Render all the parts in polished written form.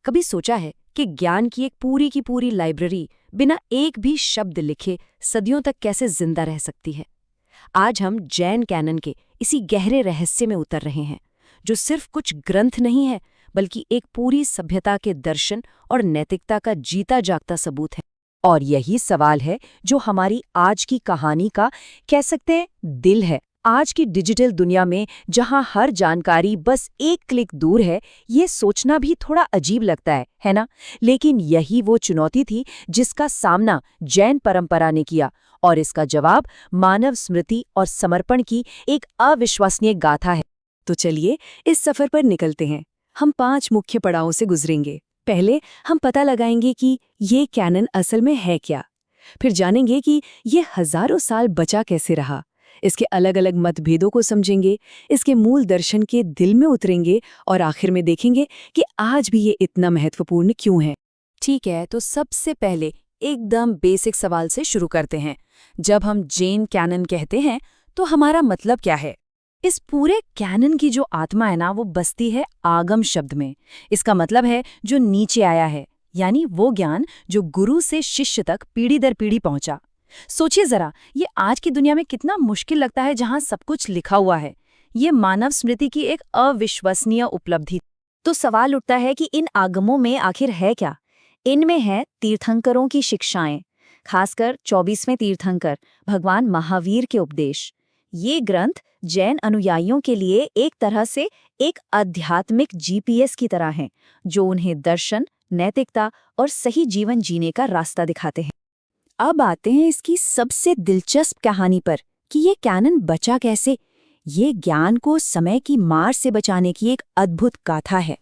कभी सोचा है कि ज्ञान की पूरी लाइब्रेरी बिना एक भी शब्द लिखे सदियों तक कैसे जिंदा रह सकती है? आज हम जैन कैनन के इसी गहरे रहस्य में उतर रहे हैं, जो सिर्फ कुछ ग्रंथ नहीं है, बल्कि एक पूरी सभ्यता के दर्शन और नैतिकता का जीता जागता सबूत है। और यही सवाल है जो हमारी आज की कहानी का, कह सकते हैं, दिल है। आज की डिजिटल दुनिया में जहां हर जानकारी बस एक क्लिक दूर है, ये सोचना भी थोड़ा अजीब लगता है ना? लेकिन यही वो चुनौती थी जिसका सामना जैन परंपरा ने किया, और इसका जवाब मानव स्मृति और समर्पण की एक अविश्वसनीय गाथा है। तो चलिए इस सफर पर निकलते हैं। हम 5 मुख्य पड़ावों से गुजरेंगे। पहले हम पता लगाएंगे कि ये कैनन असल में है क्या। फिर जानेंगे कि ये हजारों साल बचा कैसे रहा। इसके अलग अलग मतभेदों को समझेंगे, इसके मूल दर्शन के दिल में उतरेंगे, और आखिर में देखेंगे कि आज भी ये इतना महत्वपूर्ण क्यों है। ठीक है, तो सबसे पहले एकदम बेसिक सवाल से शुरू करते हैं। जब हम जैन कैनन कहते हैं तो हमारा मतलब क्या है? इस पूरे कैनन की जो आत्मा है ना, वो बसती है आगम शब्द में। इसका मतलब है जो नीचे आया है, यानी वो ज्ञान जो गुरु से शिष्य तक पीढ़ी दर पीढ़ी पहुंचा। सोचिए जरा, ये आज की दुनिया में कितना मुश्किल लगता है जहां सब कुछ लिखा हुआ है। ये मानव स्मृति की एक अविश्वसनीय उपलब्धि। तो सवाल उठता है कि इन आगमों में आखिर है क्या? इनमें है तीर्थंकरों की शिक्षाएं, खासकर 24वें तीर्थंकर भगवान महावीर के उपदेश। ये ग्रंथ जैन अनुयायियों के लिए एक तरह से एक आध्यात्मिक जीपीएस की तरह हैं, जो उन्हें दर्शन, नैतिकता और सही जीवन जीने का रास्ता दिखाते हैं। अब आते हैं इसकी सबसे दिलचस्प कहानी पर कि ये कैनन बचा कैसे। ये ज्ञान को समय की मार से बचाने की एक अद्भुत गाथा है।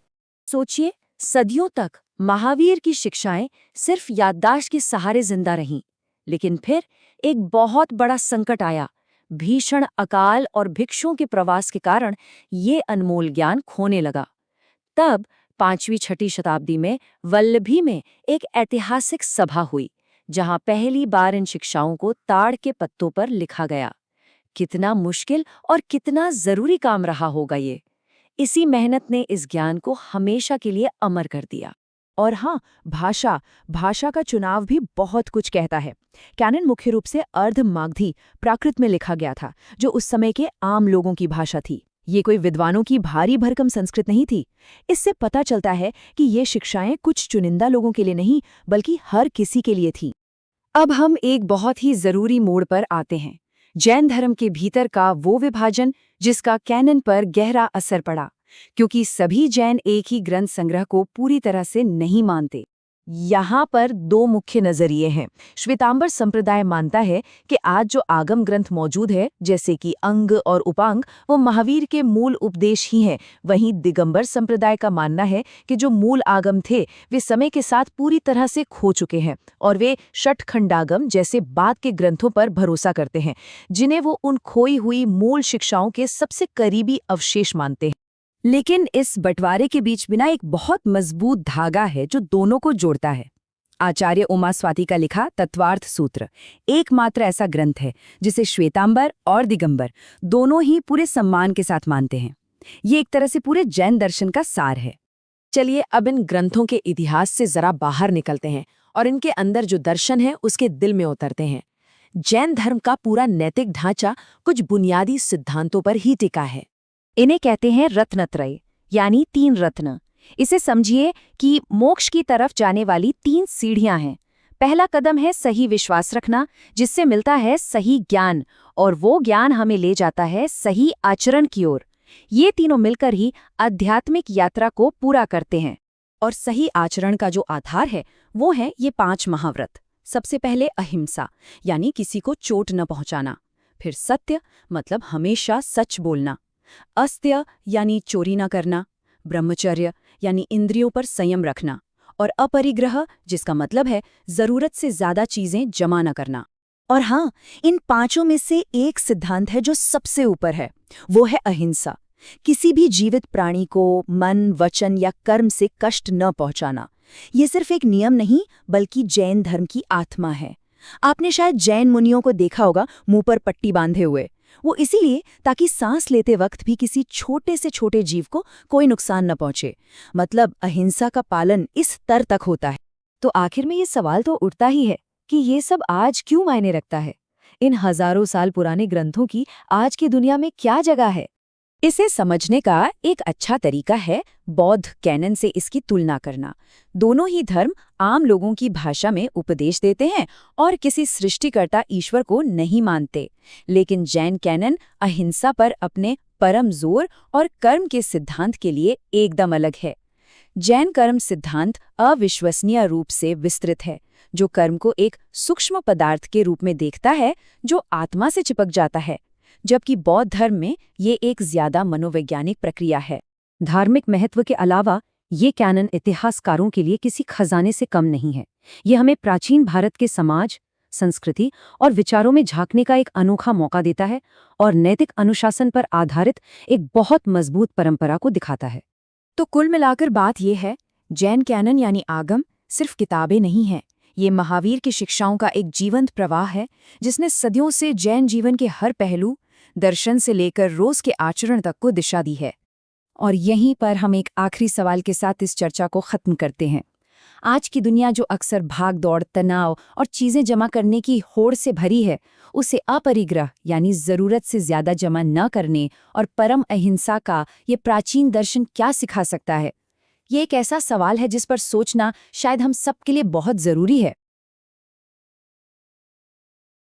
सोचिए, सदियों तक महावीर की शिक्षाएं सिर्फ याददाश्त के सहारे जिंदा रहीं, लेकिन फिर एक बहुत बड़ा संकट आया। भीषण अकाल और भिक्षुओं के प्रवास के कारण ये अनमोल ज्ञान खोने लगा। तब 5वीं-6वीं शताब्दी में वल्लभी में एक ऐतिहासिक सभा हुई, जहां पहली बार इन शिक्षाओं को ताड़ के पत्तों पर लिखा गया। कितना मुश्किल और कितना जरूरी काम रहा होगा ये। इसी मेहनत ने इस ज्ञान को हमेशा के लिए अमर कर दिया। और हाँ, भाषा का चुनाव भी बहुत कुछ कहता है। कैनन मुख्य रूप से अर्ध-मागधी प्राकृत में लिखा गया था, जो उस समय के आम लोगों की भाषा थी। ये कोई विद्वानों की भारी भरकम संस्कृत नहीं थी। इससे पता चलता है कि ये शिक्षाएं कुछ चुनिंदा लोगों के लिए नहीं, बल्कि हर किसी के लिए थी। अब हम एक बहुत ही जरूरी मोड़ पर आते हैं, जैन धर्म के भीतर का वो विभाजन जिसका कैनन पर गहरा असर पड़ा, क्योंकि सभी जैन एक ही ग्रंथ संग्रह को पूरी तरह से नहीं मानते। यहाँ पर 2 मुख्य नजरिए हैं। श्वेतांबर संप्रदाय मानता है कि आज जो आगम ग्रंथ मौजूद है, जैसे कि अंग और उपांग, वो महावीर के मूल उपदेश ही हैं। वहीं दिगंबर संप्रदाय का मानना है कि जो मूल आगम थे वे समय के साथ पूरी तरह से खो चुके हैं, और वे षटखंडागम जैसे बाद के ग्रंथों पर भरोसा करते हैं, जिन्हें वो उन खोई हुई मूल शिक्षाओं के सबसे करीबी अवशेष मानते हैं। लेकिन इस बंटवारे के बीच बिना एक बहुत मजबूत धागा है जो दोनों को जोड़ता है। आचार्य उमास्वाति का लिखा तत्वार्थ सूत्र एकमात्र ऐसा ग्रंथ है जिसे श्वेतांबर और दिगंबर दोनों ही पूरे सम्मान के साथ मानते हैं। ये एक तरह से पूरे जैन दर्शन का सार है। चलिए अब इन ग्रंथों के इतिहास से जरा बाहर निकलते हैं और इनके अंदर जो दर्शन है उसके दिल में उतरते हैं। जैन धर्म का पूरा नैतिक ढांचा कुछ बुनियादी सिद्धांतों पर ही टिका है। इन्हें कहते हैं रत्नत्रय, यानी 3 रत्न। इसे समझिए कि मोक्ष की तरफ जाने वाली 3 सीढ़ियां हैं। पहला कदम है सही विश्वास रखना, जिससे मिलता है सही ज्ञान, और वो ज्ञान हमें ले जाता है सही आचरण की ओर। ये तीनों मिलकर ही आध्यात्मिक यात्रा को पूरा करते हैं। और सही आचरण का जो आधार है वो है ये 5 महाव्रत। सबसे पहले अहिंसा, यानी किसी को चोट न पहुंचाना। फिर सत्य, मतलब हमेशा सच बोलना। अस्त्य, यानी चोरी न करना। ब्रह्मचर्य, यानी इंद्रियों पर संयम रखना। और अपरिग्रह, जिसका मतलब है जरूरत से ज्यादा चीजें जमा न करना। और हाँ, इन 5 में से एक सिद्धांत है जो सबसे ऊपर है, वो है अहिंसा। किसी भी जीवित प्राणी को मन, वचन या कर्म से कष्ट न पहुंचाना। ये सिर्फ एक नियम नहीं, बल्कि जैन धर्म की आत्मा है। आपने शायद जैन मुनियों को देखा होगा मुंह पर पट्टी बांधे हुए। वो इसीलिए ताकि सांस लेते वक्त भी किसी छोटे से छोटे जीव को कोई नुकसान न पहुंचे। मतलब अहिंसा का पालन इस स्तर तक होता है। तो आखिर में ये सवाल तो उठता ही है कि ये सब आज क्यों मायने रखता है? इन हजारों साल पुराने ग्रंथों की आज की दुनिया में क्या जगह है? इसे समझने का एक अच्छा तरीका है बौद्ध कैनन से इसकी तुलना करना। दोनों ही धर्म आम लोगों की भाषा में उपदेश देते हैं और किसी सृष्टिकर्ता ईश्वर को नहीं मानते। लेकिन जैन कैनन अहिंसा पर अपने परम जोर और कर्म के सिद्धांत के लिए एकदम अलग है। जैन कर्म सिद्धांत अविश्वसनीय रूप से विस्तृत है, जो कर्म को एक सूक्ष्म पदार्थ के रूप में देखता है जो आत्मा से चिपक जाता है, जबकि बौद्ध धर्म में ये एक ज्यादा मनोवैज्ञानिक प्रक्रिया है। धार्मिक महत्व के अलावा ये कैनन इतिहासकारों के लिए किसी खजाने से कम नहीं है। ये हमें प्राचीन भारत के समाज, संस्कृति और विचारों में झांकने का एक अनोखा मौका देता है और नैतिक अनुशासन पर आधारित एक बहुत मजबूत परंपरा को दिखाता है। तो कुल मिलाकर बात यह है, जैन कैनन यानी आगम सिर्फ किताबें नहीं हैं। ये महावीर की शिक्षाओं का एक जीवंत प्रवाह है, जिसने सदियों से जैन जीवन के हर पहलू, दर्शन से लेकर रोज के आचरण तक को दिशा दी है। और यहीं पर हम एक आखिरी सवाल के साथ इस चर्चा को खत्म करते हैं। आज की दुनिया जो अक्सर भाग दौड़, तनाव और चीजें जमा करने की होड़ से भरी है, उसे अपरिग्रह यानी जरूरत से ज्यादा जमा न करने और परम अहिंसा का ये प्राचीन दर्शन क्या सिखा सकता है? ये एक ऐसा सवाल है जिस पर सोचना शायद हम सबके लिए बहुत जरूरी है।